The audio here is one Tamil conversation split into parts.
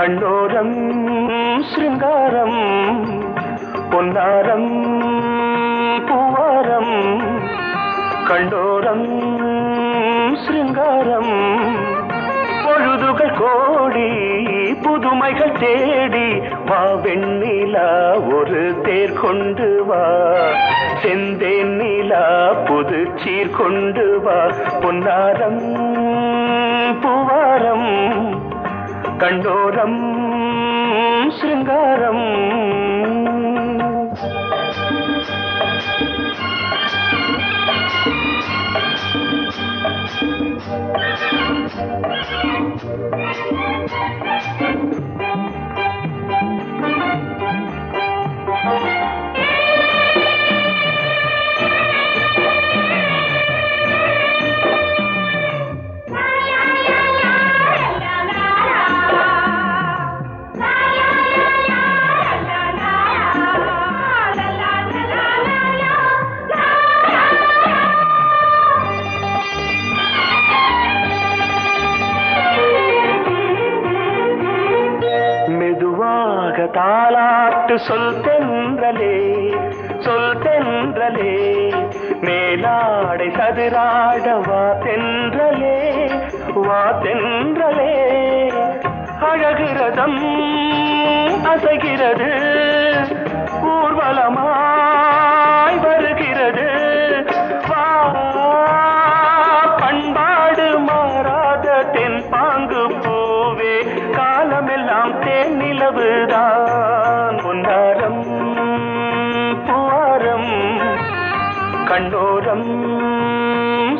கண்ணோரம் சிருங்காரம் பொன்னாரம் பூவாரம் கண்ணோரம் சிருங்காரம் பொழுதுகள் கோடி புதுமைகள் தேடி வா வெண்ணிலா ஒரு தேர் கொண்டு வா செந்தேன் நிலா புது சீர் கொண்டு வா பொன்னாரம் பூவாரம் கண்டோரம் சிருங்காரம் தாலாட்டு சொல் தென்றலே சொல் தென்றலே மேலாடை சதுராட வா தென்றலே வா தென்றலே அழகிறதம் அசைகிறது ஊர்வலமாய் வருகிறது வா பண்பாடு மாறாத தென் பாங்கு பூவே காலமெல்லாம் தேன் நிலவுதான் பொன்னாரம் பூவாரம் கண்ணோரம்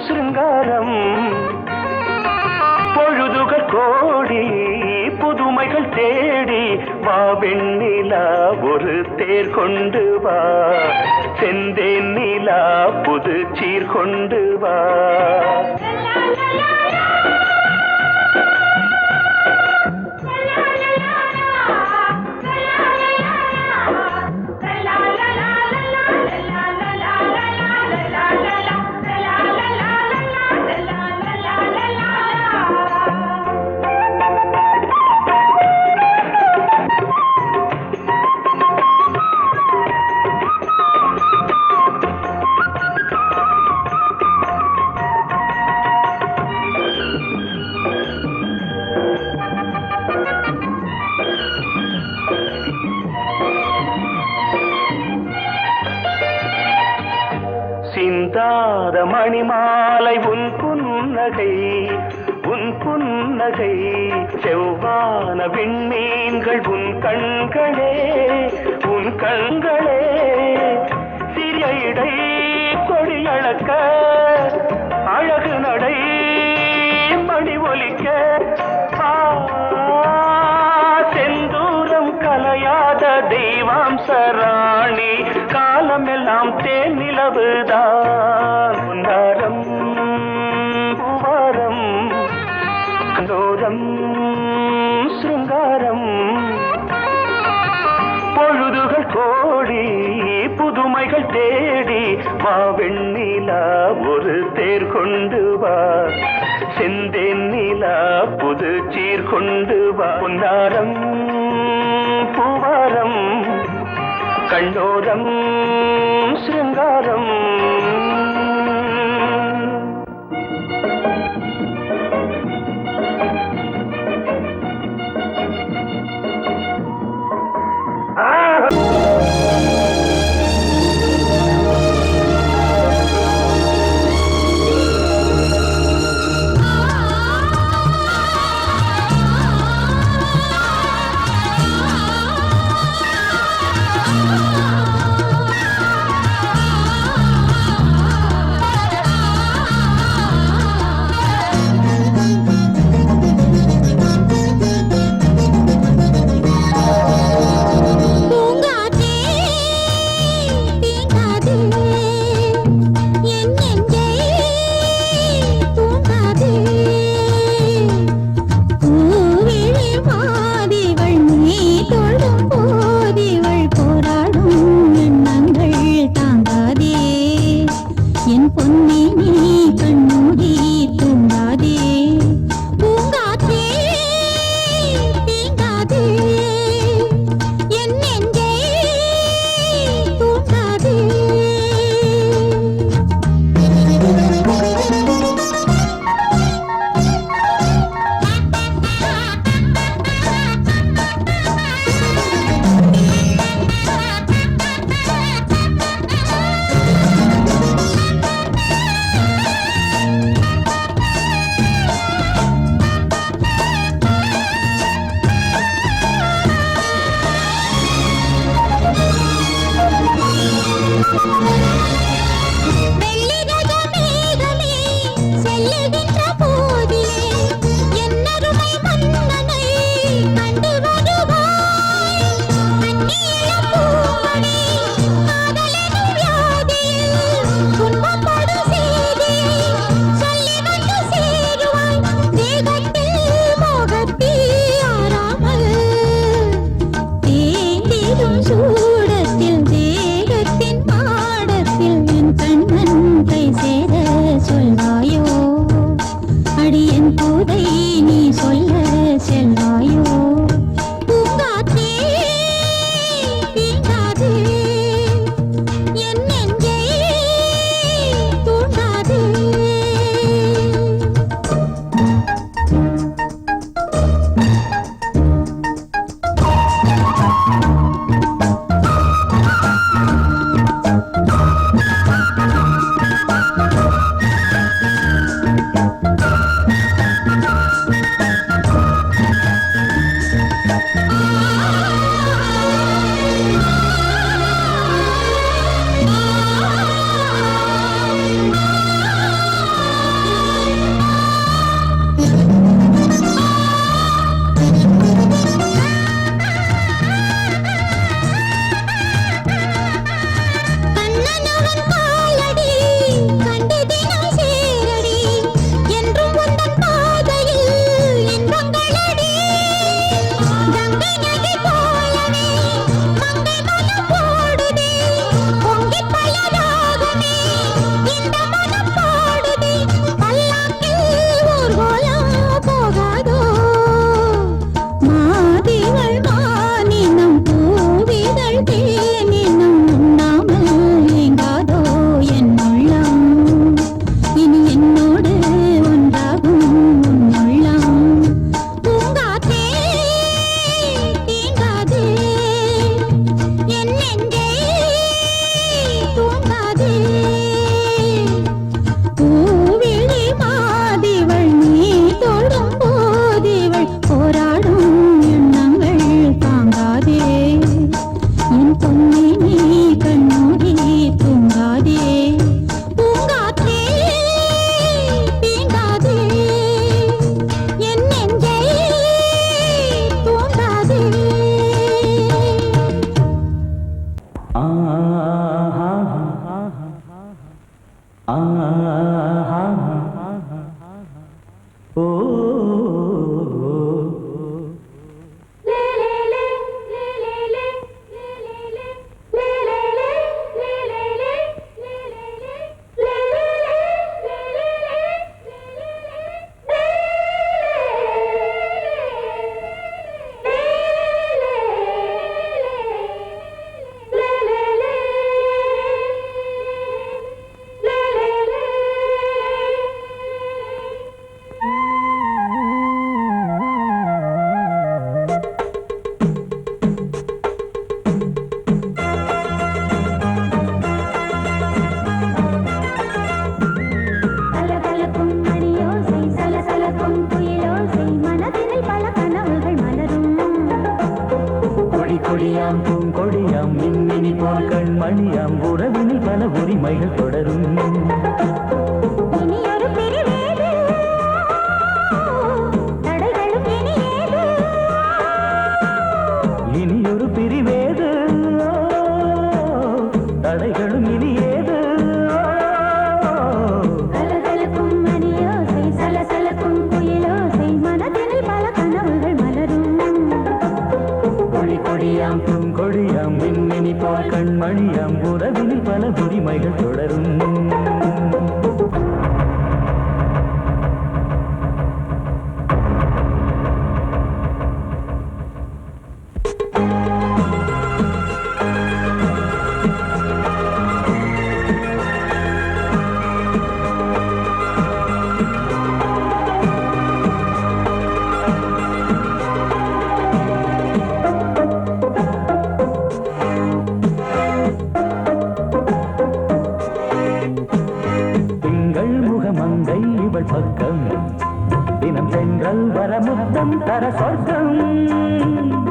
சிருங்காரம் பொழுதுகள் கோடி புதுமைகள் தேடி வா வெண்ணிலா ஒரு தேர் கொண்டு வா செந்தேன் நிலா புது சீர் கொண்டு வா சிந்தாத மணிமாலை உன் புன்னகை உன் புன்னகை செவ்வான விண்மீன்கள் உன் கண்களே உன் கண்களே சிறிய இடை கொடியளக்க அழகு நடை மணி ஒலிக்க செந்தூரம் கலையாத தெய்வாம்சராணி காலமெல்லாம் தேன் நிலவுதான் பொன்னாரம் பூவாரம் கண்டோரம் சிருங்காரம் பொழுதுகள் கோடி புதுமைகள் தேடி வா வெண்ணிலா ஒரு தேர் கொண்டு வா செந்தேன் நிலா புது சீர் கொண்டு வா பொன்னாரம் பூவாரம் கண்டோரம் சிருங்காரம்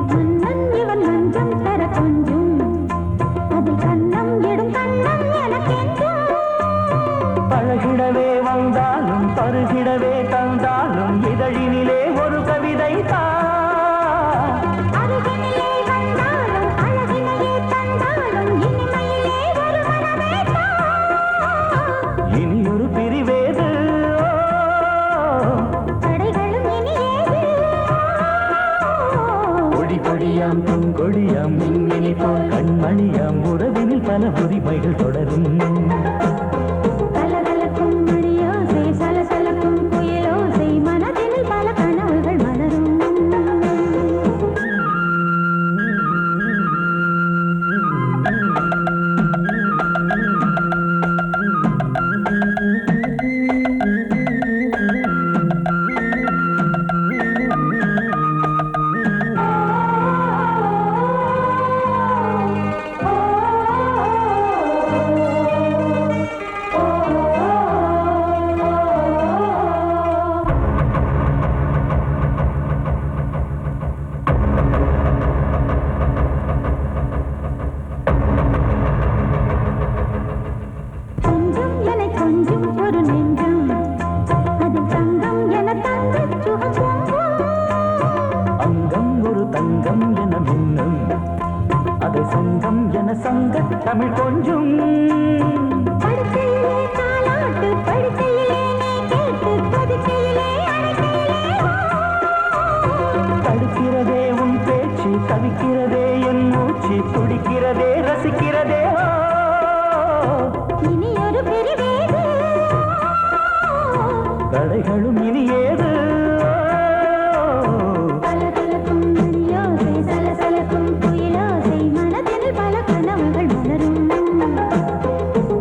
மன்னன் இவன் மஞ்சம் தர கொஞ்சும் அதில் கண்ணம் இடும் கண்ணம் உறவினில் பல உரிமைகள் தொடரும். கலகலக்கும் மணியோசை சலசலக்கும் குயிலோசை மனதினில் பல கனவுகள் மலரும். தமிழ் கொஞ்சம் படுக்கையிலே தாலாட்டு படுக்கையிலே கேட்டு படுக்கையிலே தடுக்கிறதே உன் பேச்சு தவிக்கிறதே என் மூச்சு துடிக்கிறதே ரசிக்கிறதே இனி ஒரு பிரிவேது தடைகளும் இனி ஏது கலகலக்கும் மணியோசை சலசலக்கும் குயிலோசை மனதில் பல கனவுகள் மலரும்.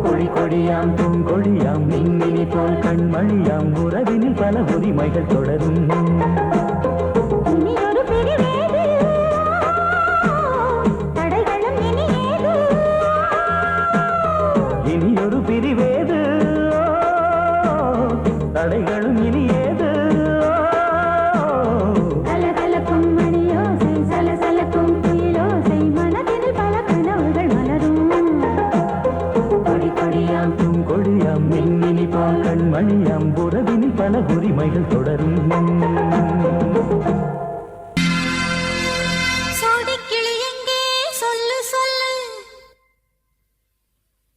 கொடி கொடியாம் பூங்கொடியாம் மின்மினி போல் கண்மணியாம் உறவினில் பல உரிமைகள் தொடரும். இனி ஒரு பிரிவேது தடைகளும் இனி ஏது இனி ஒரு பிரிவேது தடைகளும் இனி ஏது கலகலக்கும் மணியோசை சலசலக்கும் குயிலோசை மனதில் பல கனவுகள் மலரும். கொடி கொடியாம் பூங்கொடியாம் மின்மினி போல் கண்மணியாம் உறவினில் பல உரிமைகள் தொடரும். சோடிக்கிளி எங்கே சொல்லு சொல்லு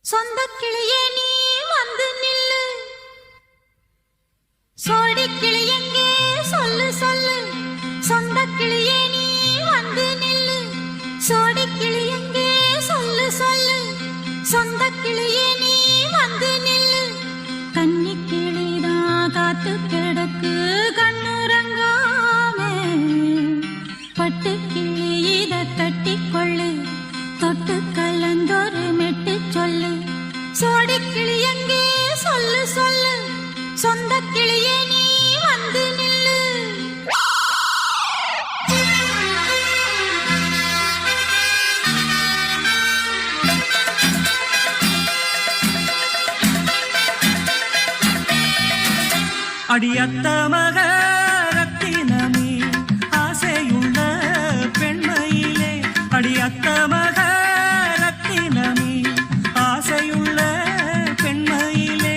சொந்த கிளியே நீ வந்து நில்லு. சோடிக்கிளி எங்கே சொல்லு சொல்லு சொந்த கிளியே நீ வந்து நில்லு. சோடிக்கிளி எங்கே சொல்லு சொல்லு சொந்த கிளியே நீ வந்து நில்லு. கன்னி கிளிதான் காத்து கிடக்கு கண்ணுறங்காமே. பட்டு கிளி இத கட்டிக்கொள்ளு தொட்டு கலந்தொரு மெட்டு சொல்லு. சோடி கிளி எங்கே சொல்லு சொல்லு சொந்த கிளியே நீ வந்து நில்லு. அடியத்த மக ரத்தினமே ஆசையுள்ள பெண்மையிலே அடியத்த மக ரத்தினமே ஆசையுள்ள பெண்மையிலே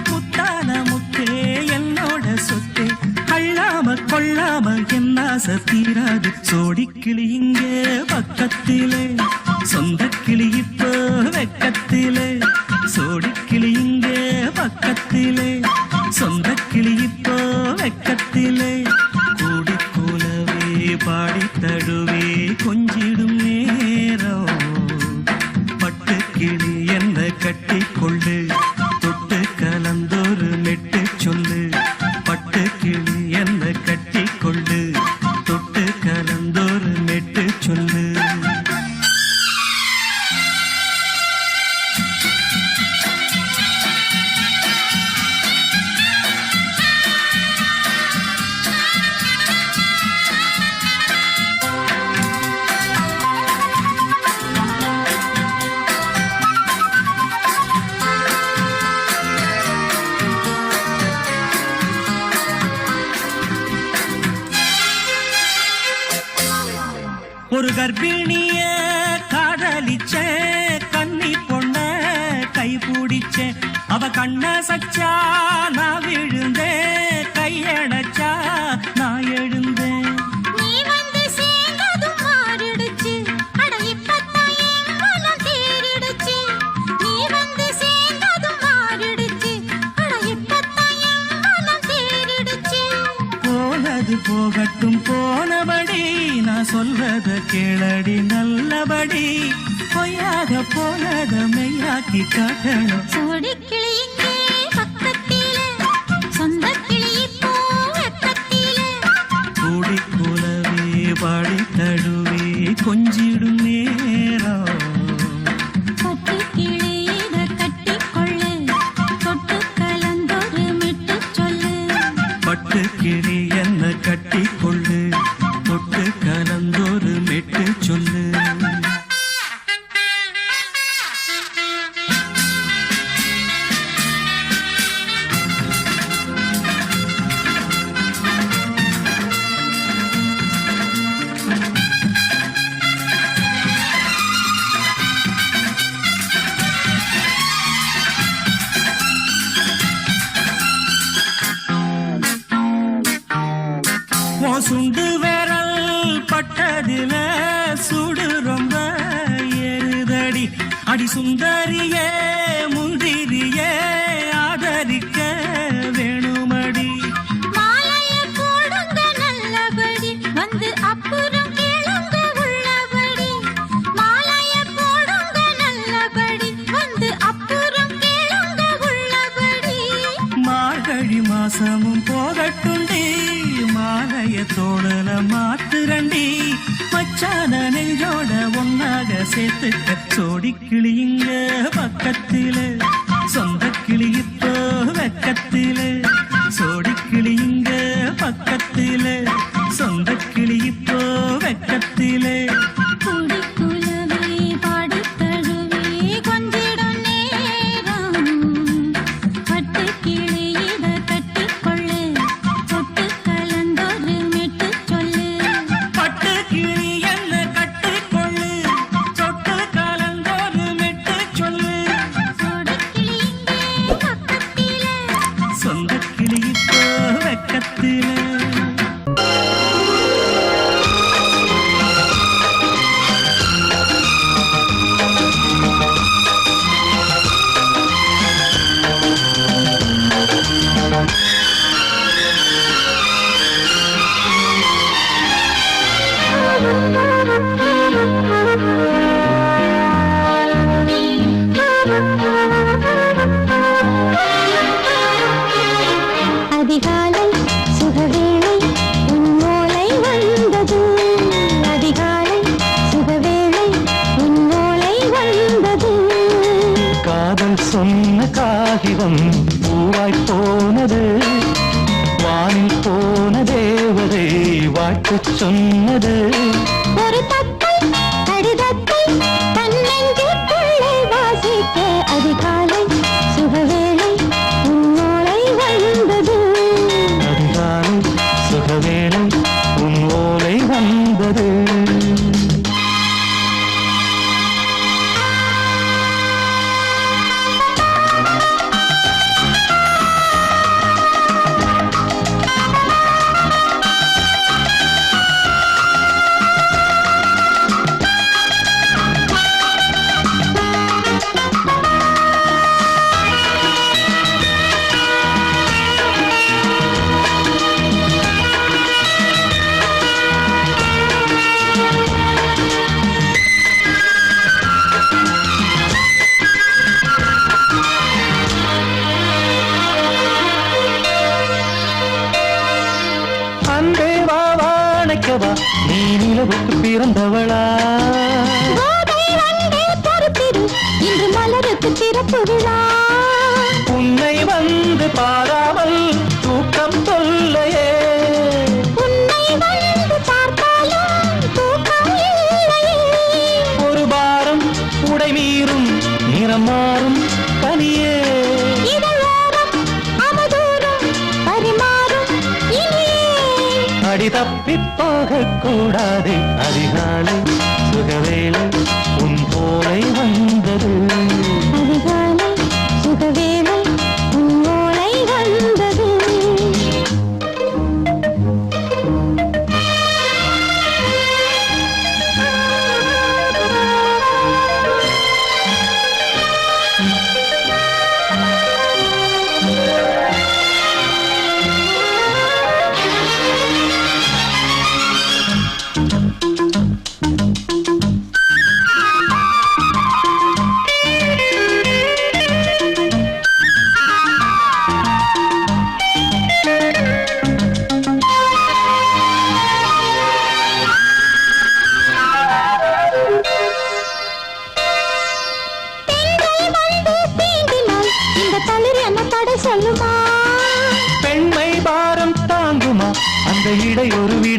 முத்தான முத்தே என்னோட சொத்தே அள்ளாம கொள்ளாம என் ஆசை தீராது. சோடிக்கிளி இங்கே பக்கத்திலே சொந்த கிளி இப்போ வெக்கத்திலே. சோடிக்கிளி இங்கே பக்கத்திலே சொந்த கிளி இப்போ வெக்கத்திலே. கூடி கூலவே பாடி தடுவே கொஞ்சிடும் நேரம். பட்டு கிளி என்ன கட்டி கொள்ளு தொட்டு கலந்தொரு மெட்டு சொல்லு. பட்டு கிளி என்ன கட்டி கொள்ளு தொட்டு கலந்தொரு மெட்டு சொல்லு. ஒரு கர்ப்பிணிய காதலிச்ச கன்னி பொண்ண கை பிடிச்ச அவ கண்ண சச்சா நான் விழுந்தேன் கையடைச்சா நான் எழுந்தேன். நீ வந்து சேர்ந்ததும் மாறிடுச்சு அட இப்பத்தான் என் மனம் தேறிடுச்சு. நீ வந்து சேர்ந்ததும் மாறிடுச்சு அட இப்பத்தான் என் மனம் தேறிடுச்சு. போனது போகட்டும் போனபடி நான் சொல்றத கேளடி நல்லபடி. பொய்யாக போனத மெய்யாக்கி காட்டணும். சோடி கிளி இங்கே பக்கத்திலே, சொந்த கிளி இப்போ வெக்கத்திலே. கூடி கூலவே பாடி தழுவே கொஞ்சிடும் நேரம். பட்டு கிளி இத கட்டிக்கொள்ளு, தொட்டு கலந்தொரு மிட்டு சொல்லு. பட்டு கிளி என்ன கட்டி கொள்ளு, தொட்டு கலந்தொரு மெட்டு சொல்லு. சுண்டு விரல் பட்டதில சுடு ரொம்ப ஏறுதடி. அடி சுந்தரியே முந்திரியே ஆதரிக்க வேணுமடி. மாலைய போடுங்க நல்லபடி, வந்து அப்புறம் கேளுங்க உள்ளபடி. மாலைய போடுங்க நல்லபடி, வந்து அப்புறம் கேளுங்க உள்ளபடி. மார்கழி மாசமும் போகட்டுண்டி, மாலைய தோடல மாத்துரண்டி. மச்சான நெஞ்சோட ஒன்னாக சேர்த்துக்க. சோடி கிளியுங்க பக்கத்தில, சொந்த கிளி இப்போ வெக்கத்தில. சோடி கிளியுங்க பக்கத்தில, சொந்த கிளி இப்போ வெக்கத்தில. கூடி குலவே பாடி தழுவே கொஞ்சிடும் நேரம். பட்டு கிளி இத கட்டிக்கொள்ளு, தொட்டு கலந்தொரு மெட்டு சொல்லு. பட்டு கிளி என்ன கட்டிக்கொள்ளு, தொட்டு கலந்தொரு மெட்டு சொல்லு. சோடி கிளி இங்கே பக்கத்திலே, சொந்த கிளி இப்போ வெக்கத்தில. அதிகாலை சுகவேளை உன் ஓலை வந்தது. அதிகாலை சுகவேளை உன் ஓலை வந்தது. காதல் சொன்ன காகிதம் பூவாய் போனது. வானில் போன தேவதை வாழ்த்து சொன்னது. ஒரு தத்தை கடிதத்தை தன்னெஞ்சுக்குள்ளே வாசிக்க. அதிகாலை சுகவேளை உன் ஓலை வந்தது. அதிகாலை சுகவேளை உன் ஓலை வந்தது. அன்பே வா வாழைக்கவா, நீ நிலவுக்கு பிறந்தவளா? கோதை வந்தே பொறுப்பிரு, இன்று மலருக்கு திறப்பு விழா. உன்னை வந்து பாராமல் தூக்கம் தொல்லையே. உன்னை வந்து பார்த்தாலும் தூக்கம் இல்லையே. ஒரு பாரம் உடை மீறும், நிறம் மாறும் பனியே. இதழோரம் அமுதூரம் பரிமாறும் இனியே. அடி தப்பிப் போகக் கூடாது. அதிகாலை சுகவேளை உன் போலை வந்தது. அதிகாலை சுகவேளை உன் ஓலை வந்தது.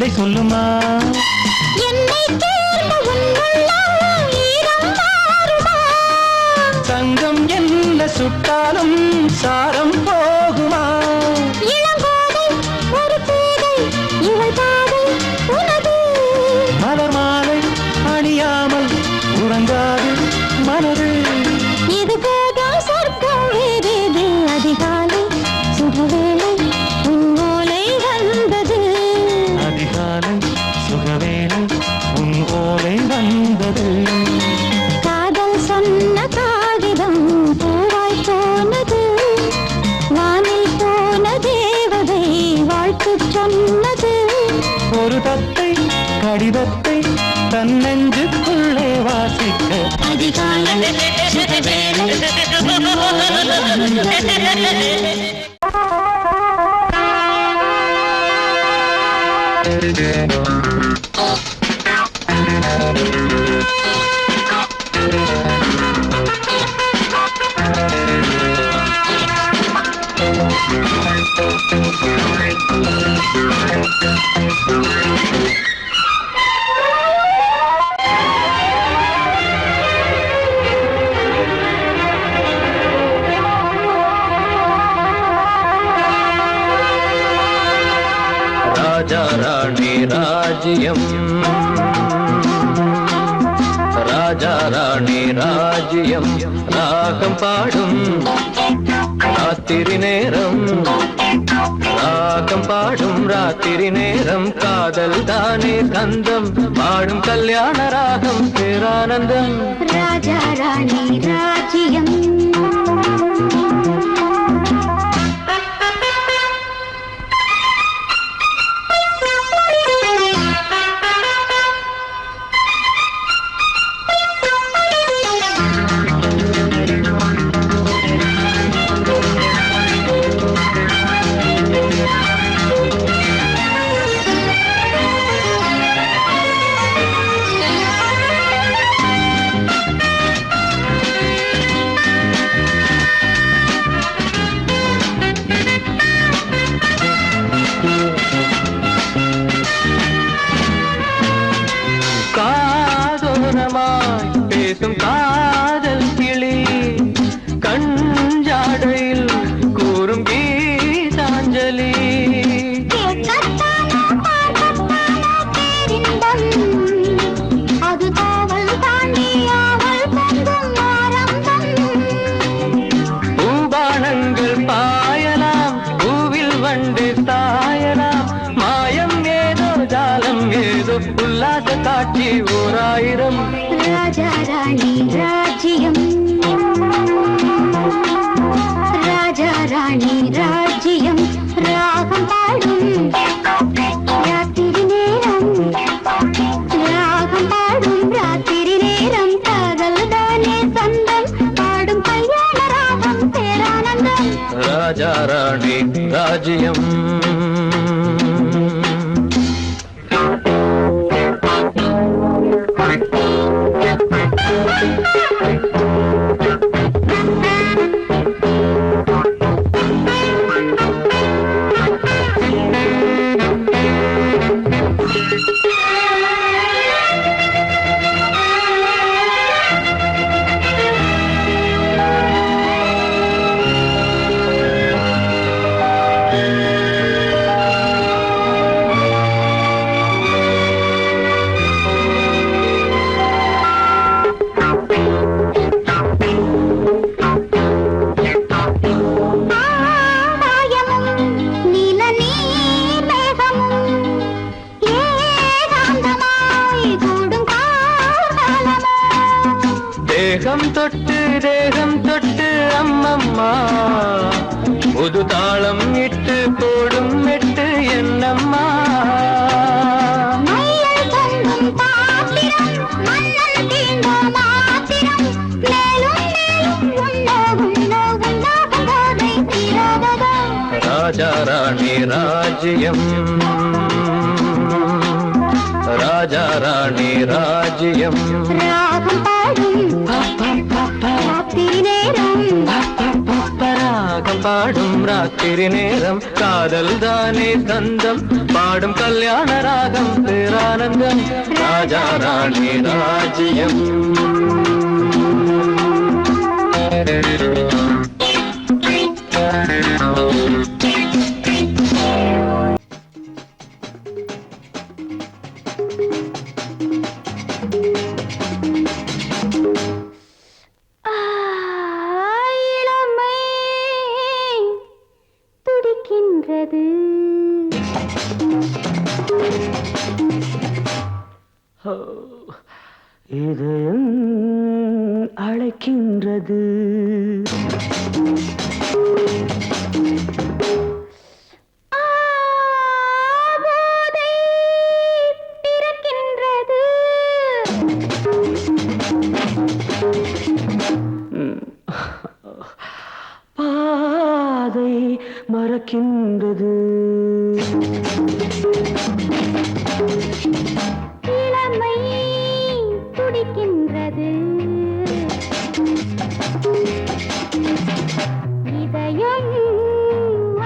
விடை சொல்லுமா என்னை தேர்ந்த உன்னுள்ளம் ஈரம் மாறுமா தங்கம் என்ன சுட்டாலும் சாரம் போகுமா இளங்கோதை ஒரு பேதை இவள் பாதை உனது மலர் மாலை அணியாமல் உறங்காது மனது இது போதும் சொர்க்கம் வேறேது அதிகாலை சுகவேளை உன் ஓலை வந்தது அதிகாலை சுகவேளை உன் ஓலை வந்தது காதல் சொன்ன காகிதம் பூவாய் போனது வானில் போன தேவதை வாழ்த்து சொன்னது ஒரு தத்தை கடிதத்தை தன் நெஞ்சுக்குள்ளே வாசிக்க அதிகாலை சுகவேளை உன் ஓலை ராஜா ராணி ராஜ்யம் ராஜா ராணி ராஜ்யம் ராகம் பாடும் ராத்திரி நேரம் ராகம் பாடும் ராத்திரி நேரம் காதல் தானே கந்தம் பாடும் கல்யாண ராகம் பேரானந்தம் ராஜா ராணி ராஜ்யம் காதோரமாய் பேசும் காதல் கிளி கஞ்சாடையில் கூறும் கீதாஞ்சலி அது காவல் தாண்டி அவள் பொங்கும் ஆரம்பம் பூபானங்கள் பாயலாம் பூவில் வண்டு சாயலாம் மாயம் ஏதோ ஜாலம் ஏதோ உல்லாச காட்சி ஓராயிரம் ராஜா ராணி ராஜ்யம் ராஜா ராணி ராஜ்யம் ராகம் பாடும் ராத்திரி நேரம் ராகம் பாடும் ராத்திரி நேரம் காதல் தானே சொந்தம் பாடும் கல்யாண ராகம் பேரானந்தம் ராஜா ராணி ராஜ்யம் தேகம் தொட்டு அம்மம்மா புது தாளம் இட்டு போடும் மெட்டு என்னம்மா ராஜா ராணி ராஜ்யம் ராஜா ராணி ராஜ்யம் ராகம் பாடும் ராத்திரி நேரம் ராகம் ராகம் பாடும் ராத்திரி நேரம் காதல் தானே தந்தம் பாடும் கல்யாண ராகம் பேரானந்தம் ராஜா ராணி ராஜ்யம் இதயம் அழைக்கின்றது பாதை மறக்கின்றது இளமை துடிக்கின்றது இதயம்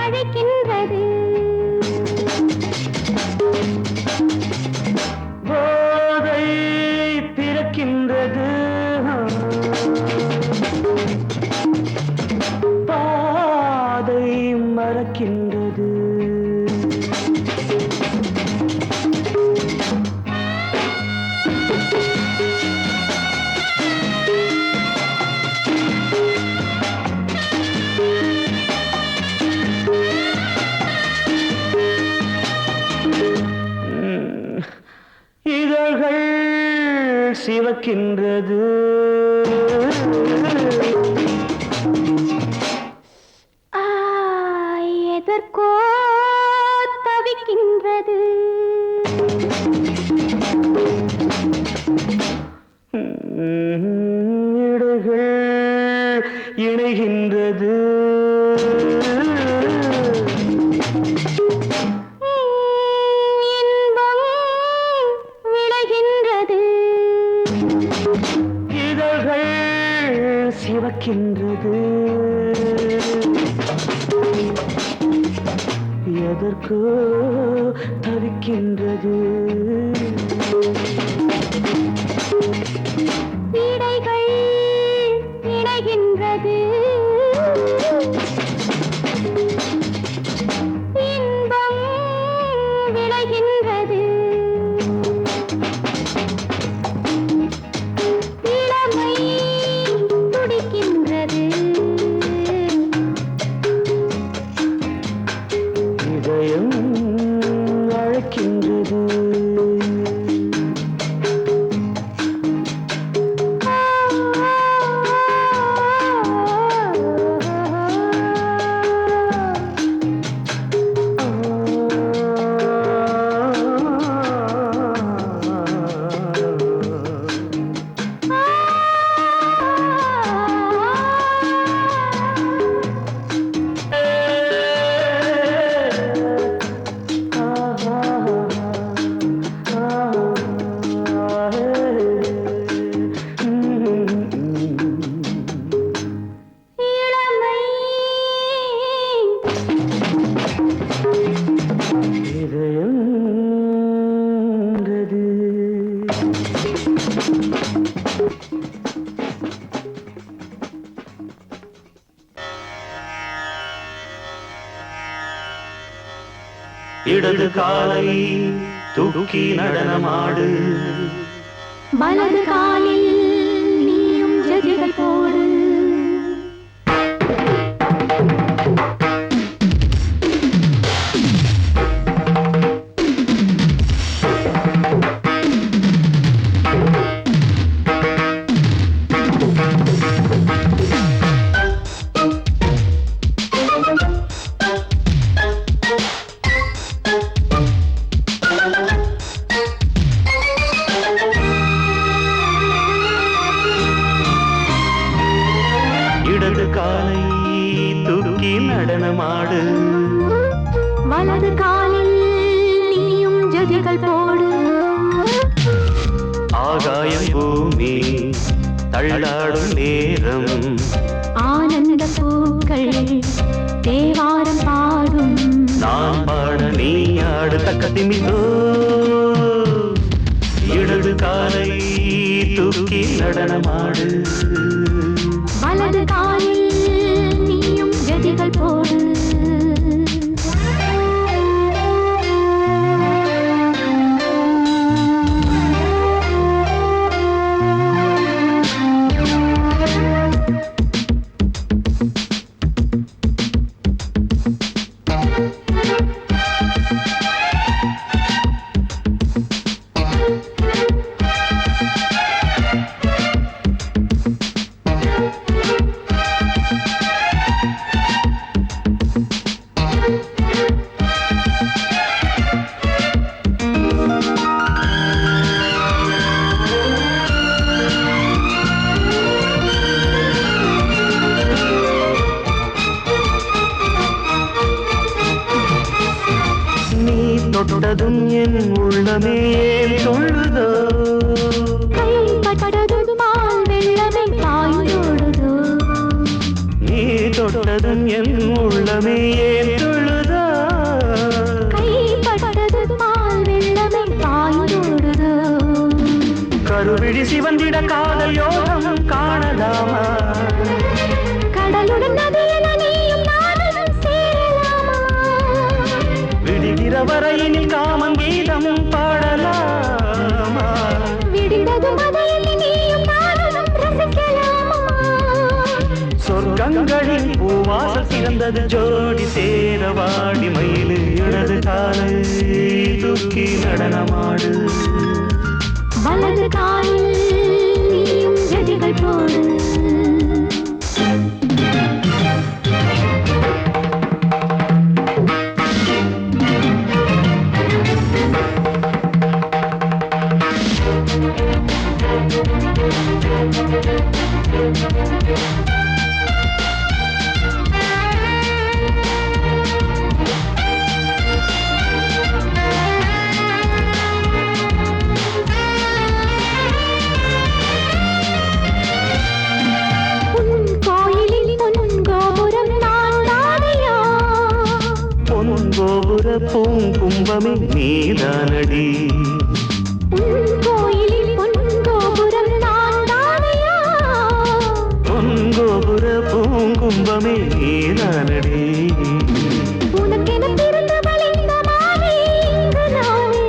அழைக்கின்றது போதை பிறக்கின்றது பாதை மறக்கின்றது இதழ்கள் சிவக்கின்றது எதற்கோ தவிக்கின்றது இடைகள் இணைகின்றது இன்பம் விளைகின்றது இதழ்கள் சிவக்கின்றது எதற்கோ தவிக்கின்றது இடைகள் இணைகின்றது இன்பம் விளைகின்றது இளமை துடிக்கின்றது இதயம் அழைக்கின்றது இளமை இதயம் இடது காலை தூக்கி நடனமாடு வலது காலில் நீயும் ஜதிகள் போடு இடது காலை தூக்கி நடனமாடு வலது காலில் நீயும் ஜதிகள் போடு ஆகாயம் பூமி தள்ளாடும் நேரம் ஆனந்த பூக்கள் தேவாரம் பாடும் நான் பாட நீ ஆடு தக்கத்திமிதோ இடது காலை தூக்கி நடனமாடு வலது காலில் நீயும் ஜதிகள் போடு தொட்டதும் என் உள்ளமே சொல்லுதோ கைப்பட்டதும் மால் வெள்ளமே பாய்ந்தோடுதோ நீ தொட்டதும் என் உள்ளமே சொல்லுதோ கைப்பட்டதும் மால் வெள்ளமே பாய்ந்தோடுதோ கருவிழி சிவந்திட காதல் யோகம் காணலாமா கடலுடன் நதியில் நீயும் நானும் சேரலாமா விடுகிற வரையினில் காமங்கீதம் பாடலாமா விடிந்ததும் அதையில் நீயும் நானும் ரசிக்கலாமா சொர்க்கங்களில் பூவாசல் சிறந்தது ஜோடி சேரவாடி மயிலு இடது காலை தூக்கி நடனமாடு வலது காலில் நீயும் ஜதிகள் போடு பூங்கும்பமே நீதானடி கோயிலில் பொன்கோபுரம் நான் தானையா பொன்கோபுர பூங்கும்பமே நீதானடி உனக்கென பிறந்தவள் இந்த மாலை இங்கு நானே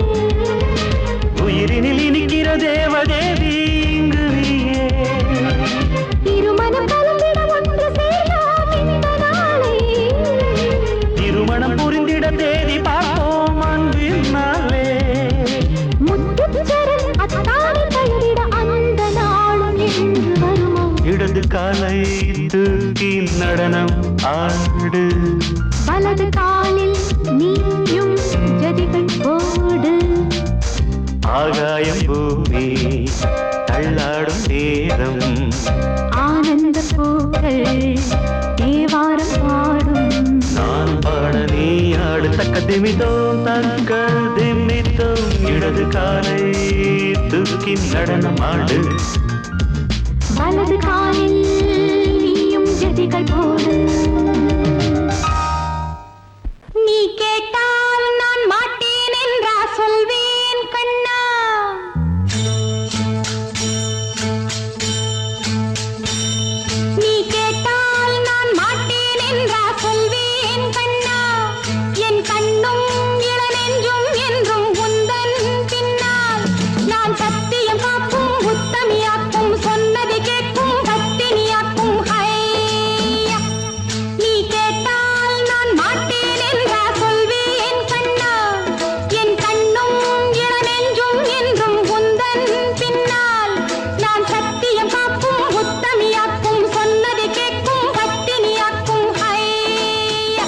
உயிரினில் இனிக்கிற தேவதேவி இங்கு நீயே திருமணம் கலந்திட ஒன்று சேரலாம் இந்த நாளை திருமணம் புரிந்திட தேதி பார்ப்போம் அன்பினாலே முத்துச்சரன் அத்தானை தழுவிட அந்த நாளும் என்று வருமோ இடது காலை தூக்கி நடனம் ஆடு வலது காலில் நீயும் ஜதிகள் போடு ஆகாயம் பூமி தள்ளாடும் நேரம் ஆனந்த பூக்கள் தேவாரம் பாடும் நான் பாட நீ ஆடு தக்க திமிதோ தக்க திமிதோ இடது காலை தூக்கி நடனம் ஆடு வலது காலில் நீயும் ஜதிகள் போடு நீ கேட்டால் நான் மாட்டேன் என்றா சொல்வேன் கண்ணா நீ கேட்டால் நான் மாட்டேன் என்றா சொல்வேன் கண்ணா என் கண்ணும் இளநெஞ்சும் என்றும் உந்தன் பின்னால் நான் சத்தியம் காக்கும் உத்தமியாக்கும் சொன்னதை கேட்கும் பத்தினியாக்கும் ஹையா நீ கேட்டால் நான் மாட்டேன் என்றா சொல்வேன் கண்ணா என் கண்ணும் இளநெஞ்சும் என்றும் உந்தன் பின்னால் நான் சத்தியம் காக்கும் உத்தமியாக்கும் சொன்னதை கேட்கும் பத்தினியாக்கும் ஹையா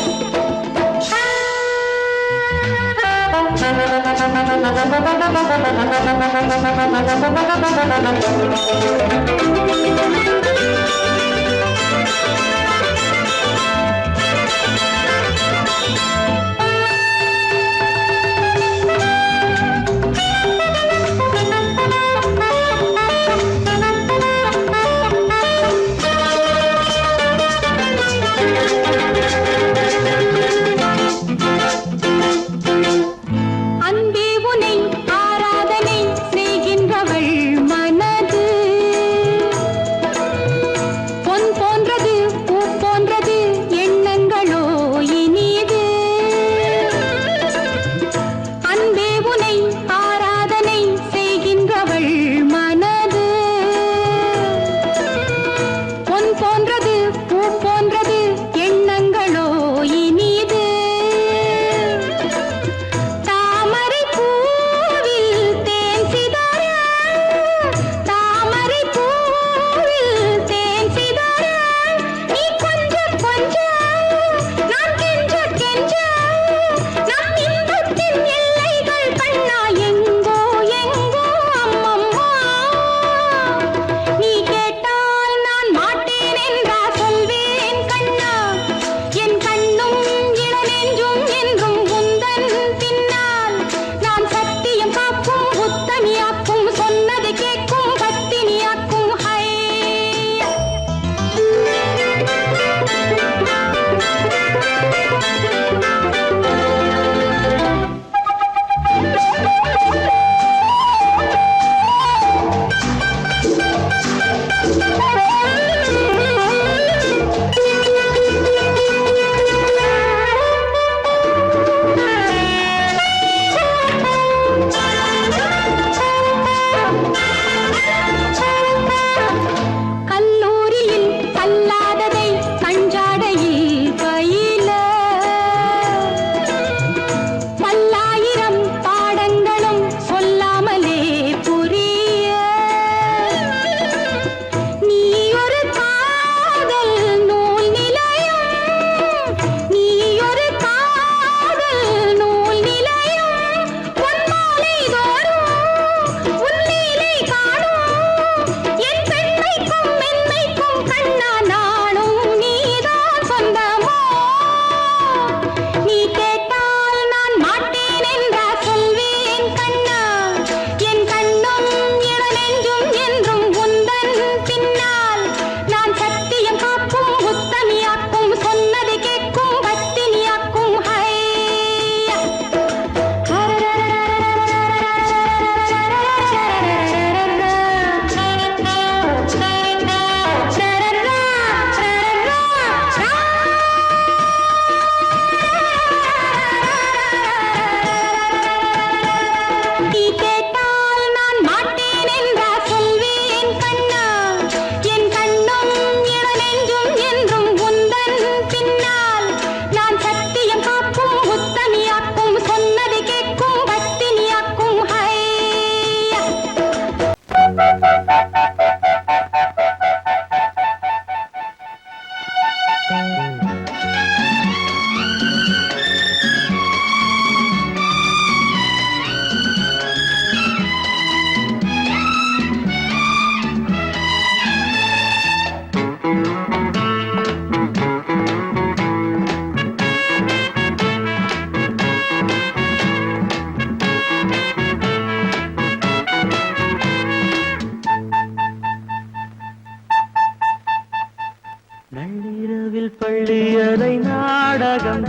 நள்ளிரவில் பள்ளியறை நாடகம்தான்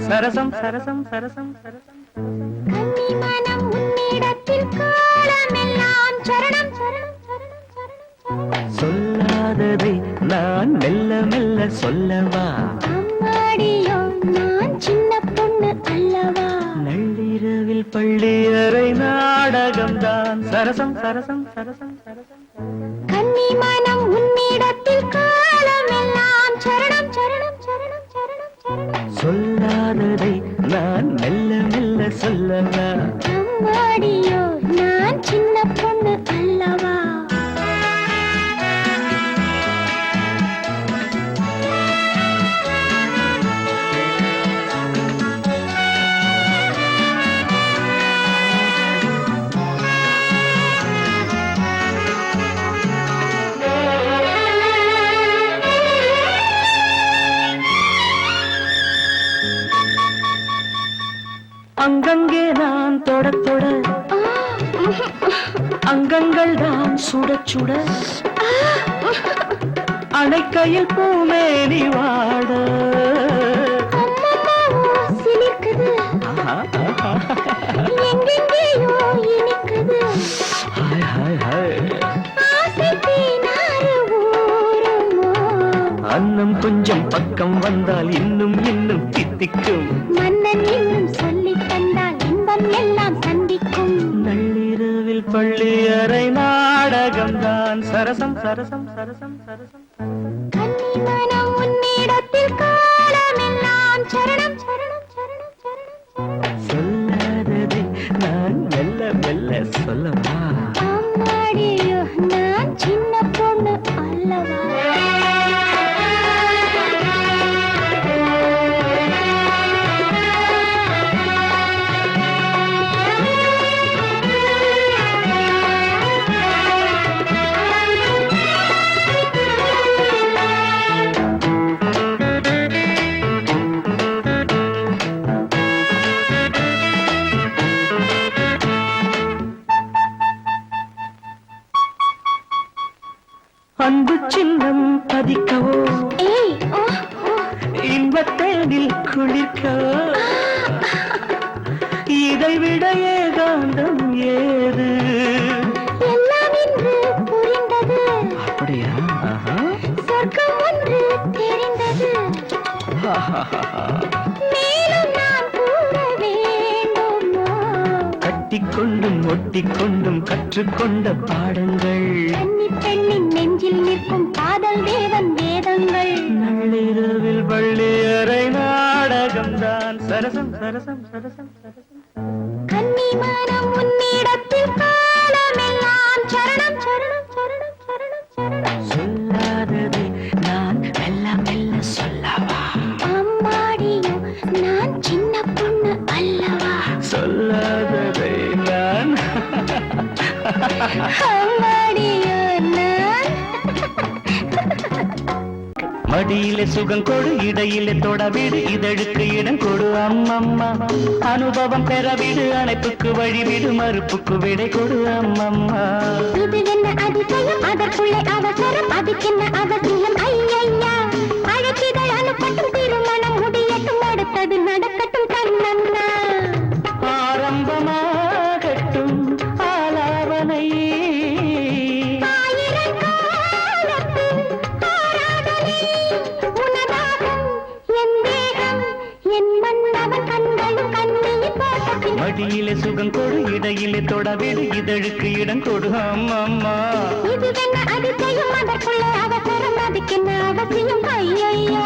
சரசம் சரசம் சரசம் சரசம் கன்னி மனம் உன்னிடத்தில் காலமெல்லாம் சரணம் சரணம் சரணம் சரணம் சரணம் சொல்லாததை நான் மெல்ல மெல்ல சொல்லவா அம்மாடியோ நான் சின்ன பொண்ணு அல்லவா நள்ளிரவில் பள்ளியறை நாடகம்தான் சரசம் சரசம் சரசம் சரசம் கன்னி மனம் உன்னிடத்தில் காலமெல்லாம் சரணம் சரணம் சரணம் சரணம் சரணம் சொல்லாததை நான் மெல்ல மெல்ல சொல்லவா அம்மாடியோ நான் சின்ன பொண்ணு அல்லவா அங்கங்கே நான் தொட தொட அங்கங்கள் தான் சுட சுட அணைக்கையில் பூமேனி வாட அம்மம்மாவோ சிலிர்க்குது எங்கெங்கேயோ இனிக்குது ஹாய் ஹாய் ஹாய் ஆசை தீனாறு ஊருமோ அன்னம் கொஞ்சம் பக்கம் வந்தால் இன்னும் இன்னும் தித்திக்கும் மன்னன் இன்னும் சொல்லித் தந்தால் இன்பம் எல்லாம் சந்திக்கும் நள்ளிரவில் பள்ளியறை நாடகம்தான் சரசம் சரசம் சரசம் சரசம் கன்னி மனம் உன்னிடத்தில் காலமெல்லாம் சரணம் சரணம் சரணம் சரணம் சொல்லாததை நான் மெல்ல மெல்ல சொல்லவா அம்மாடியோ நான் சின்ன பொண்ணு அல்லவா அன்பு சின்னம் பதிக்கவோ ஏய் ஓ ஓ இன்பத்தேனில் குளிர்க்கவோ இதைவிட ஏகாந்தம் ஏது எல்லாம் இன்று புரிந்தது அப்படியா சொர்க்கம் ஒன்று தெரிந்தது மேலும் நான் கூற வேண்டுமோ கட்டிக்கொண்டும் ஒட்டிக்கொண்டும் கற்றுக்கொண்ட பாடங்கள் கன்னி பெண்ணின் நெஞ்சில் நிற்கும் காதல் தேவன் வேதங்கள் நள்ளிரவில் பள்ளியறை நாடகம்தான் சரசம் சரசம் சரசம் சரசம் கன்னி மனம் உன்னிடத்தில் காலமெல்லாம் சரணம் சரணம் சரணம் சரணம் சரணம் சொல்லாததை நான் மெல்ல மெல்ல சொல்லவா அம்மாடியோ நான் சின்ன பொண்ணு அல்லவா சொல்லாததை நான் அம்மாடியோ நான் மடியிலே சுகம் கொடு இடையிலே தொட விடு இதழுக்கு இடம் கொடு அம்மம்மா அனுபவம் பெற விடு அணைப்புக்கு வழிவிடு மறுப்புக்கு விடை கொடு அம்மம்மா இது என்ன அதிசயம் அதற்குள்ளே அவசரம் அதுக்கென்ன அவசியம் ஐயையா அழைச்சிதழ் அனுப்பட்டும் திருமணம் முடியட்டும் அடுத்தது நடக்கட்டும் கண்ணண்ணா ஆரம்பமாகட்டும் ஆலாவனை ஆயிரம் காலத்து ஆராதனை உனதாகும் என் தேகம் என் மன்னவன் கண்களும் கண்ணியின் தோட்டத்தில் மடியிலே சுகம் கொடு இடையிலே தொட விடு இதழுக்கு இடம் கொடு அம்மம்மா இது என்ன அதிசயம் அதற்குள்ளே அவசரம் அதுக்கென்ன அவசியம் ஐயையா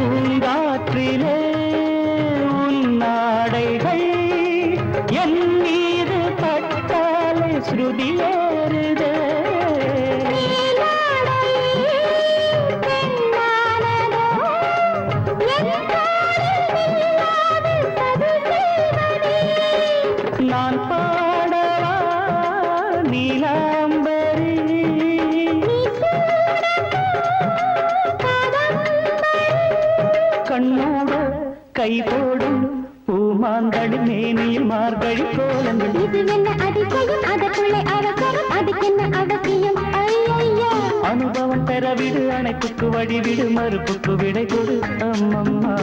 பூங்காற்றிலே உன் நாடைகள் என் மீது பட்டாலே ஸ்ருதியேறுதே நீலாடை பெண்ணா கண்ணோட கை போடும் பூமாங்கடி மேனியில் மார்கழி கோலங்கள். இது என்ன அதிசயம் அதற்குள்ளே அவசரம் அதுக்கென்ன அவசியம் ஐயா. அனுபவம் பெறவிடு அணைப்புக்கு வழிவிடு மறுப்புக்கு விடை கொடு அம்மம்மா.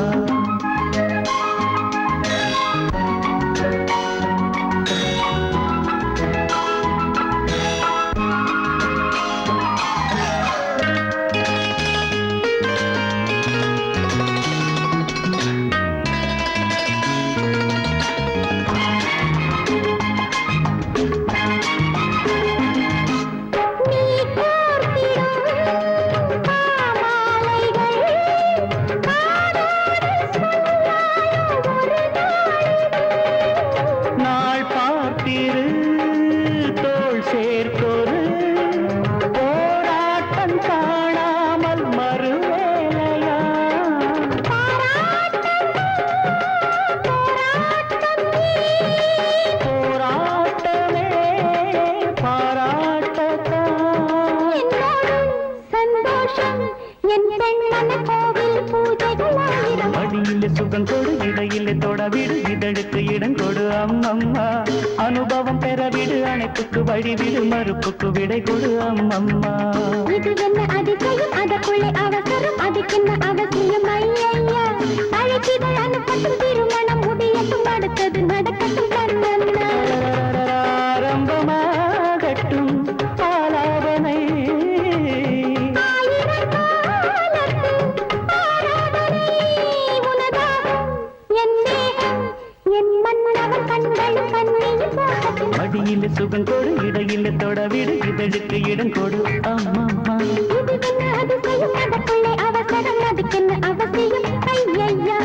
மடியிலே சுகம் கொடு இடையிலே தொடவிடு இதழுக்கு இடம் கொடு அம்மம்மா. அனுபவம் பெறவிடு அணைப்புக்கு வழிவிடு மறுப்புக்கு விடை கொடு அம்மம்மா. இது என்ன அதிசயம் அதற்குள்ளே அவசரம் அதுக்கென்ன அவசியம் ஐயா. அழைக்கிதழ் அனுப்பட்டும் திருமணம் முடியட்டும் அடுத்தது நடக்கட்டும் கண்ணன்னா. ஆரம்பமாகட்டும் ஆலாபனை மடியிலே சுகம் கொடு இடையிலே தொடவிடு இதழுக்கு இடம் கொடு அம்மம்மா. இது என்ன அதிசயம் அதற்குள்ளே அவசரம் அதுக்கென்ன அவசியம் ஐயா.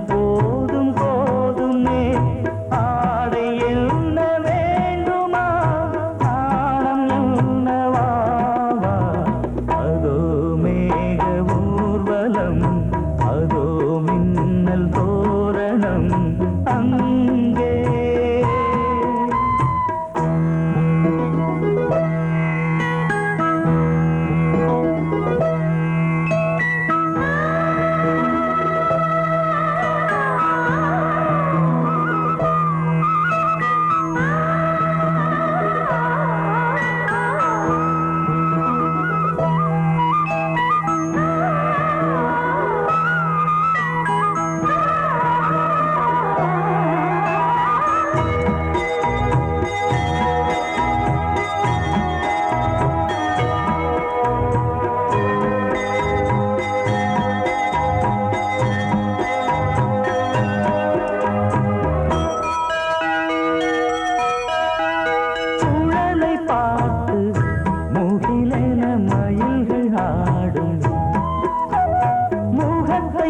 போதும் போதுமே ஆடை என்ன வேண்டும்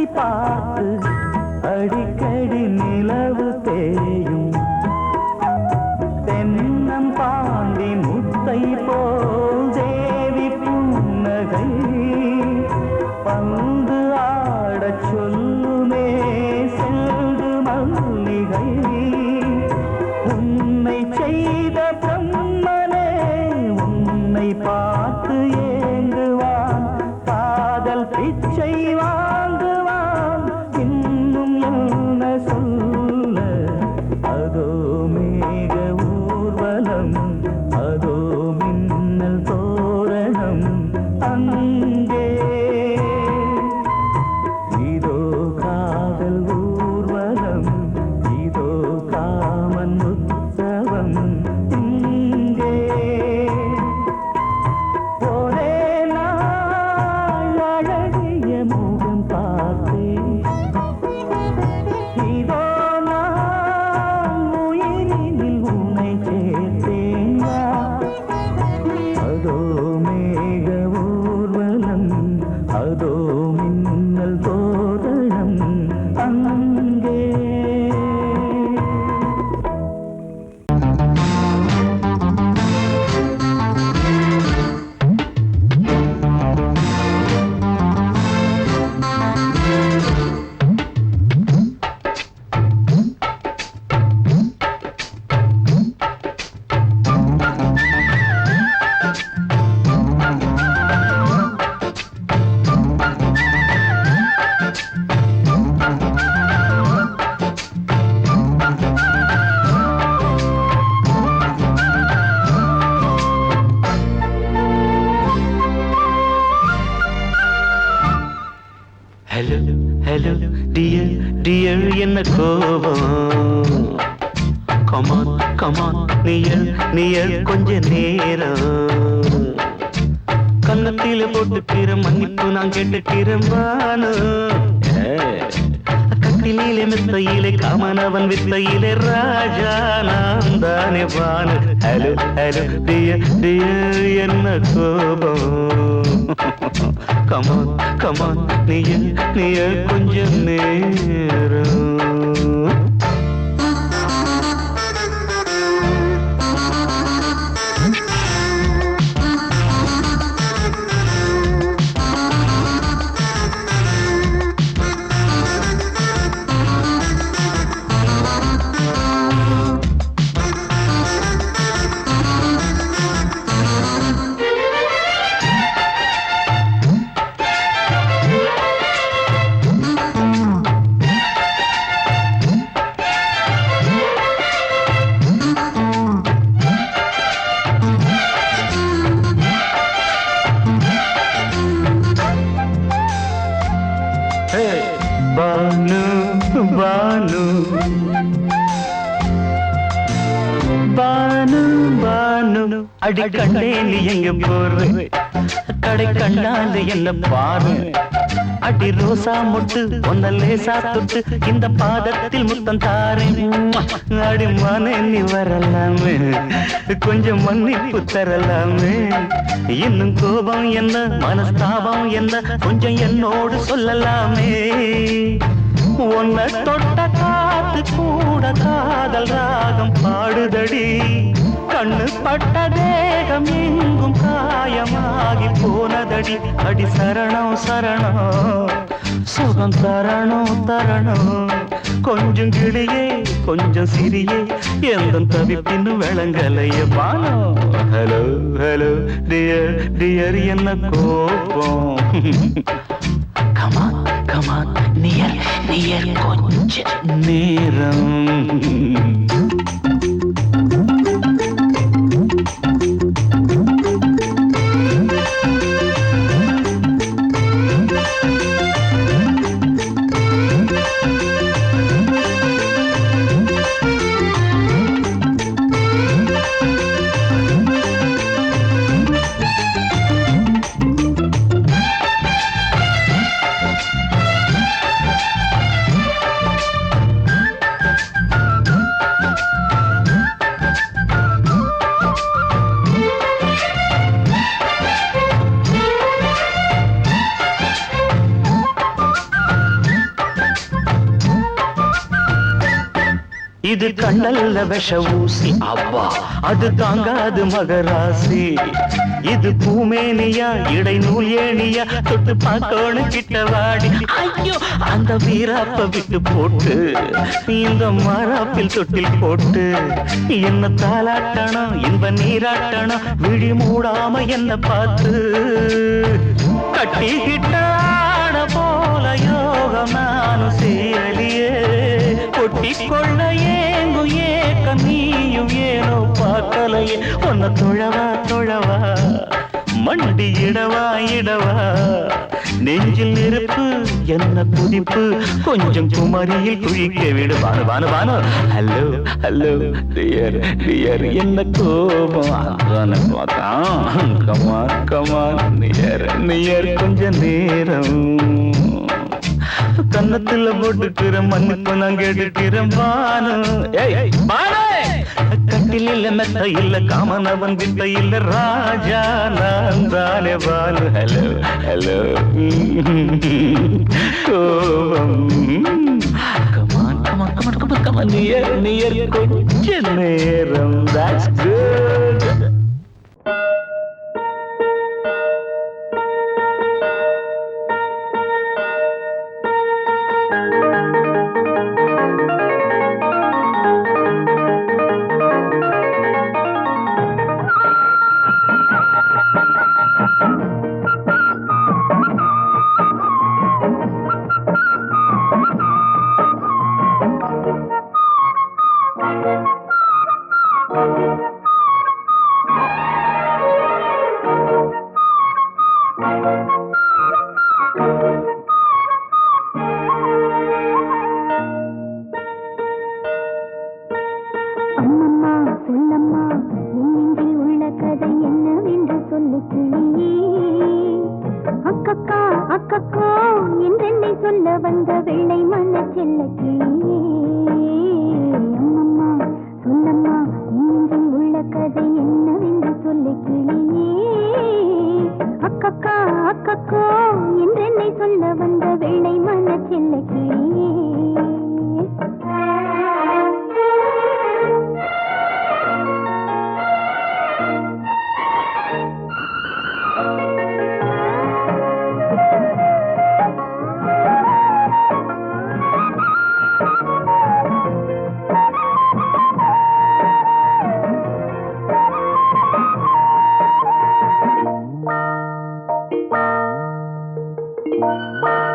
பார்த்து அடிக்கடி நிலவு தேயும் தென்னம் பாண்டி முத்தை போல் தேவி புன்னகை பந்து ஆடச் சொல்லுமே செல்து மல்லிகை உன்னை செய்த பிரம்மனே உன்னை பார்த்து ஏங்குவான் காதல் பிச்சை வாங்குவான் இன்னும் என்ன சொல்ல அதோ மேக ஊர்வலம் அதோ மின்னல் தோரணம் அங்கே இதோ காதல் ஊர்வலம் இதோ காமன் உற்சவம் இங்கே ஒரே நாள் அழகிய முகம் பார்த்தேன் இதோ நான் உயிரினில் உன்னை சேர்த்தேன் அதோ மேக ஊர்வலம் அதோ மின்னல் தோரணம் அங்கே ஹலோ ஹலோ டியர் டியர் என்ன கோபம் கமான் கமான் நியர் நியர் கொஞ்ச நேரம் கன்னத்தில போட்டுக்கிற மன்னிப்பு நான் கேட்டுக்கிறேன் வானு கட்டிலே மெத்தையிலே காமனவன் வித்தையிலே ராஜா நான் தானே வானு ஹலோ ஹலோ டியர் டியர் என்ன கோபம் கமான் கமான் நீய கொஞ்சம் நேரம் பானு பானு பானு பானு அடி கண்டே நீ எங்க போற கடை கண்டாந்து என்ன பாரு அடி ரோசா முட்டு ஒன்ன லேசா தொட்டு இந்த பாதத்தில் முத்தம் தாரேன் அடி மானே நீ வரலாமே கொஞ்சம் மன்னிப்பு தரலாமே இன்னும் கோபம் என்ன மனஸ்தாபம் என்ன கொஞ்சம் என்னோடு சொல்லலாமே உன்னை தொட்ட காத்து கூட காதல் ராகம் பாடுதடி கண்ணு பட்ட தேகம் எங்கும் காயமாகி போனதடி அடி சரணம் சரணம் சுகம் தரணும் தரணும் கொஞ்சம் கிளியே கொஞ்சம் சிறியே எந்த தவிப்பின்னு விளங்கலைய பானோ ஹலோ ஹலோ டியர் டியர் என்ன கோபம் கமான் கமான் நியர் நியர் கொஞ்ச நேரம் இது கண்ணல்ல விஷ ஊசி அப்பா அது தாங்காது மகராசி இது பூமேனியா இடை நூல் ஏனியா தொட்டு பார்க்கணும் கிட்டவாடி ஐயோ அந்த வீராப்ப விட்டு போட்டு இந்த மாறாப்பில் தொட்டில் போட்டு என்ன தாலாட்டணும் இன்ப நீராட்டணும் விழி மூடாம என்ன பார்த்து கட்டிக்கிட்டாட போல யோகம் நானும் சேரலியே கொட்டிக்கொள்ள ஏங்கும் ஏக்க நீயும் ஏனோ பார்க்கலையே உன்னை தொழவா மண்டி இடவா நெஞ்சில் நெருப்பு என்ன குதிப்பு கொஞ்சம் குமரியில் குழிக்க விடு வானு ஹலோ டியர் என்ன கோபம் கமான் நியர் கொஞ்ச நேரம் கன்னத்துல போட்டுக்கிற மண்ணுக்கு நான் கேட்டுக்கிறேன் பானு கட்டில் இல்ல மெத்த இல்ல காமனவன் வித்த இல்ல ராஜா நான் தானே பானு ஹலோ கோபம் கமான் நியர் கொஞ்ச நேரம் that's good Bye.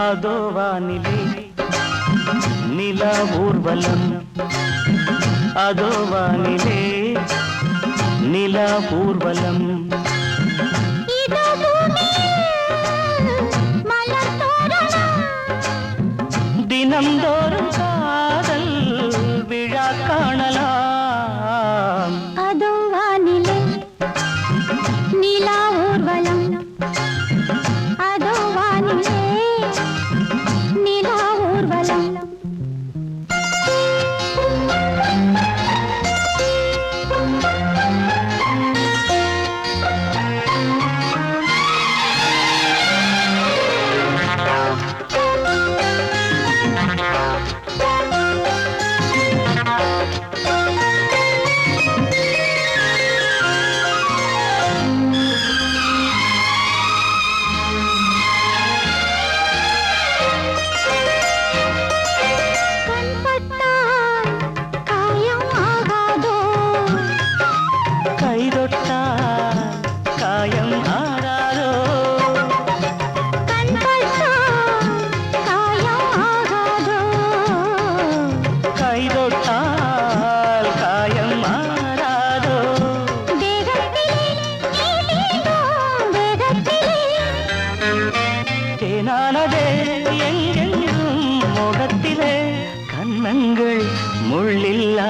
அதோ வானிலே நிலா ஊர்வலம், அதோ வானிலே நிலா ஊர்வலம். இதோ பூமியில் மலர் தோரணம், தினம்தோறும் காதல் விழா காணலாம். அதோ வானிலே நிலா ஊர்வலம், அதோ வானிலே நிலா ஊர்வலம். கண்பட்டால் காயம் ஆகாதோ, கைதொட்டால் காயம் ஆறாதோ, கண்பட்டால் காயம் ஆகாதோ, கைதொட்டால் காயம் ஆறாதோ. தேகத்திலே நீதேகம் வேகத்திலே, தேனானதே எங்கெங்கும் முகத்திலே, கன்னங்கள் முள்ளில்லா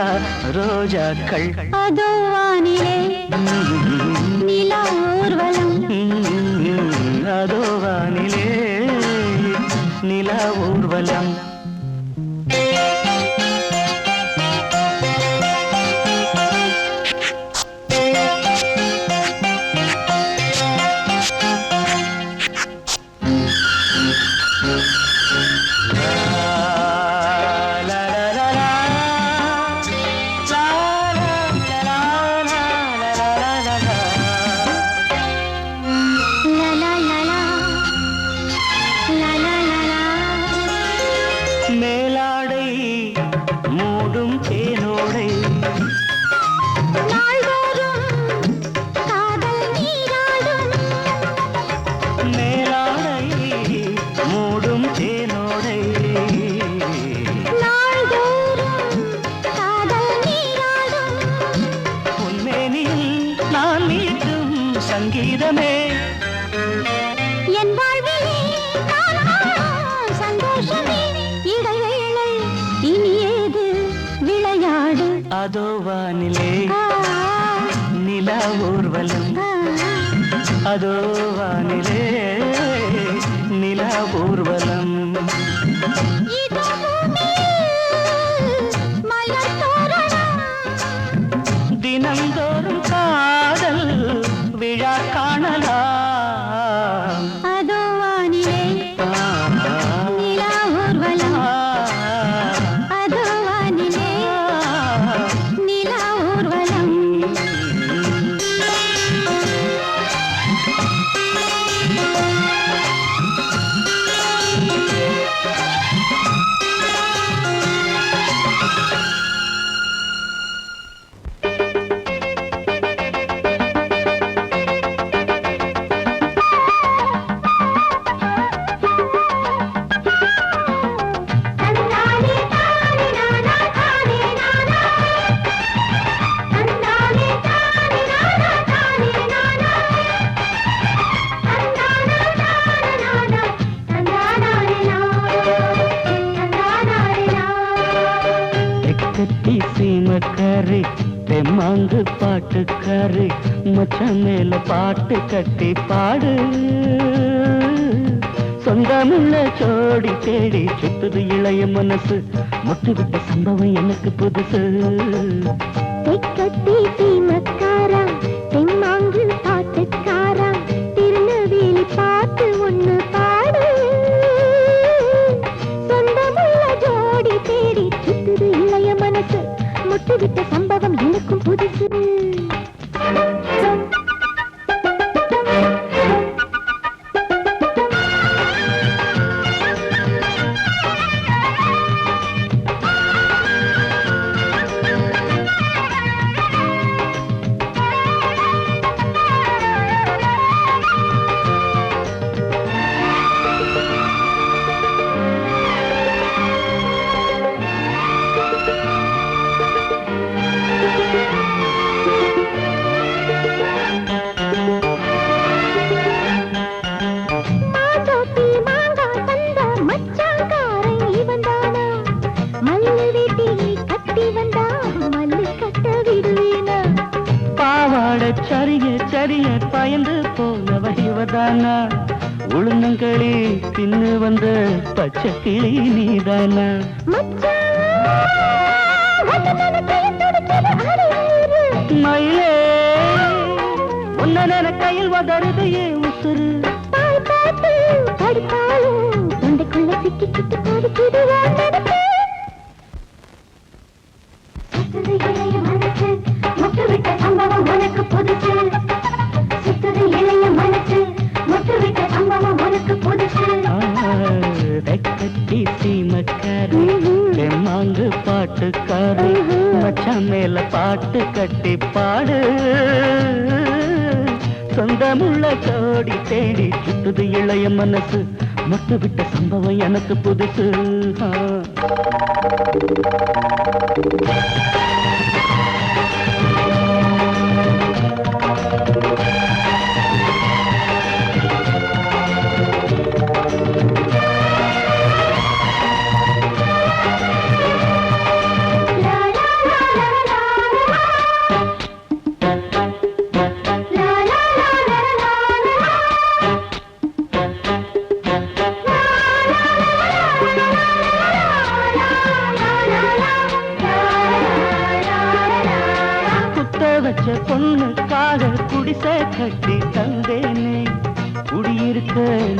ரோஜாக்கள். அதோ வானிலே நிலா ஊர்வலம், அதோ வானிலே நிலா ஊர்வலம். லா லா லா லா, லா லா லா லா. மேலாடை மூடும் தேனோடை, நாள்தோறும் காதல் நீராடும், மேலாடை மூடும் தேனோடை, நாள்தோறும் காதல் நீராடும். பொன்மேனியில் நான் மீட்டும் சங்கீதமே, என் வாழ்விலே நான் காணும் சந்தோஷமே, இடைவேளை இனி ஏது விளையாடு. அதோ வானிலே ஆ, நிலா ஊர்வலம், ஆ, அதோ வானிலே நிலா ஊர்வலம். இதோ பூமியில் மலர் தோரணம், தினம்தோறும் காதல் விழா காணலாம். அதோ வானிலே நிலா ஊர்வலம், அதோ வானிலே நிலா ஊர்வலம். தன்னாலே தானே நானா தானே நானா, தன்னாலே தானே நானா தானே நானா, தன்னானா தானே நானா, தன்னானானே நானா, தன்னானானே நானா. எக்கத்தி சீமக்காரி தெம்மாங்கு பாட்டுக்காரி, மச்சான் மேல பாட்டு கட்டி பாடு. சொந்தமுள்ள ஜோடி தேடி சுத்துது இளைய மனசு, முட்டுவிட்ட சம்பவம் எனக்கு புதுசு. தெக்கத்தி சீமக்காரா, தெம்மாங்கு பாட்டுக்காரா, திருநெல்வேலி பாட்டு ஒண்ணு பாடு. சொந்தமுள்ள ஜோடி தேடி சுத்துது இளைய மனசு, முட்டுவிட்ட சம்பவம் எனக்கும் புதுசு. கரிய பயந்து போனவ இவதானா உளுந்தங்களி தின்னு வந்த பச்சை கிளி நீதானா மயிலே உன்ன கையில் வதருது ஏன் உசுறு தொண்டைக்குள்ள சிக்கி கிட்டு போடுவான் சுத்துது இளைய மனசு முட்டுவிட்ட சம்பவம் உனக்கு புதுசு சுத்துது இளைய மனசு முட்டுவிட்ட சம்பவம் உனக்கு புதுசு கட்டி சீமக்காரி மாங்கு பாட்டுக்காரி மச்சான் மேல பாட்டு கட்டி பாடு சொந்தமுள்ள கோடி தேடி சுத்துது இளைய மனசு மொட்டு விட்ட சம்பவம் எனக்கு புதுசு வச்ச பொண்ணுக்காக குடிசை கட்டி தந்தேனே குடியிருக்க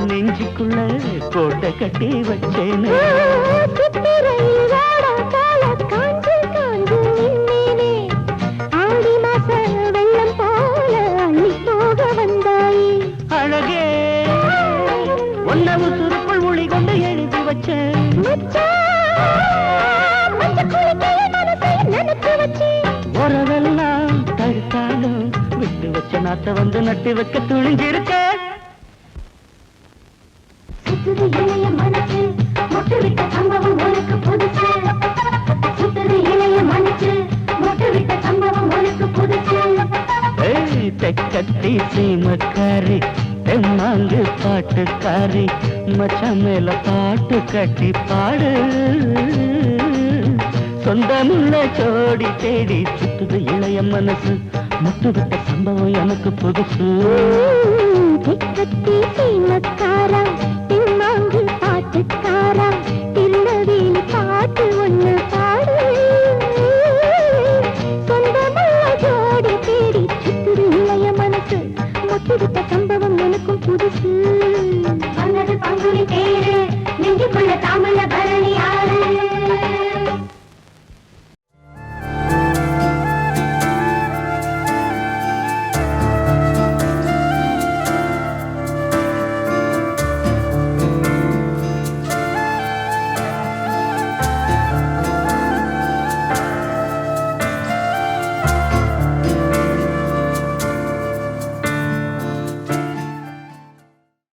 நெஞ்சுக்குள்ள கோட்டை கட்டி வச்சேனே அழகே ஒன்னவு சுருக்குள் மொழி கொண்டு எழுதி வச்சேன் உறவெல்லாம் தடுத்தாலும் விட்டு வச்ச நாத்த வந்து நட்டு வைக்க துணிஞ்சிருக்க சுத்துது இளைய மனசு முட்டுவிட்ட சம்பவம் உனக்கு புதுசு சுத்துது இளைய மனசு முட்டுவிட்ட சம்பவம் உனக்கு புதுசு தெக்கத்தி சீமக்காரி தெம்மாங்கு பாட்டுக்காரி மச்சான் மேல பாட்டு கட்டி பாடு சொந்தமுள்ள ஜோடி தேடி சுத்துது இளைய மனசு முட்டுவிட்ட சம்பவம் எனக்கு புதுசு தெக்கத்தி சீமக்காரா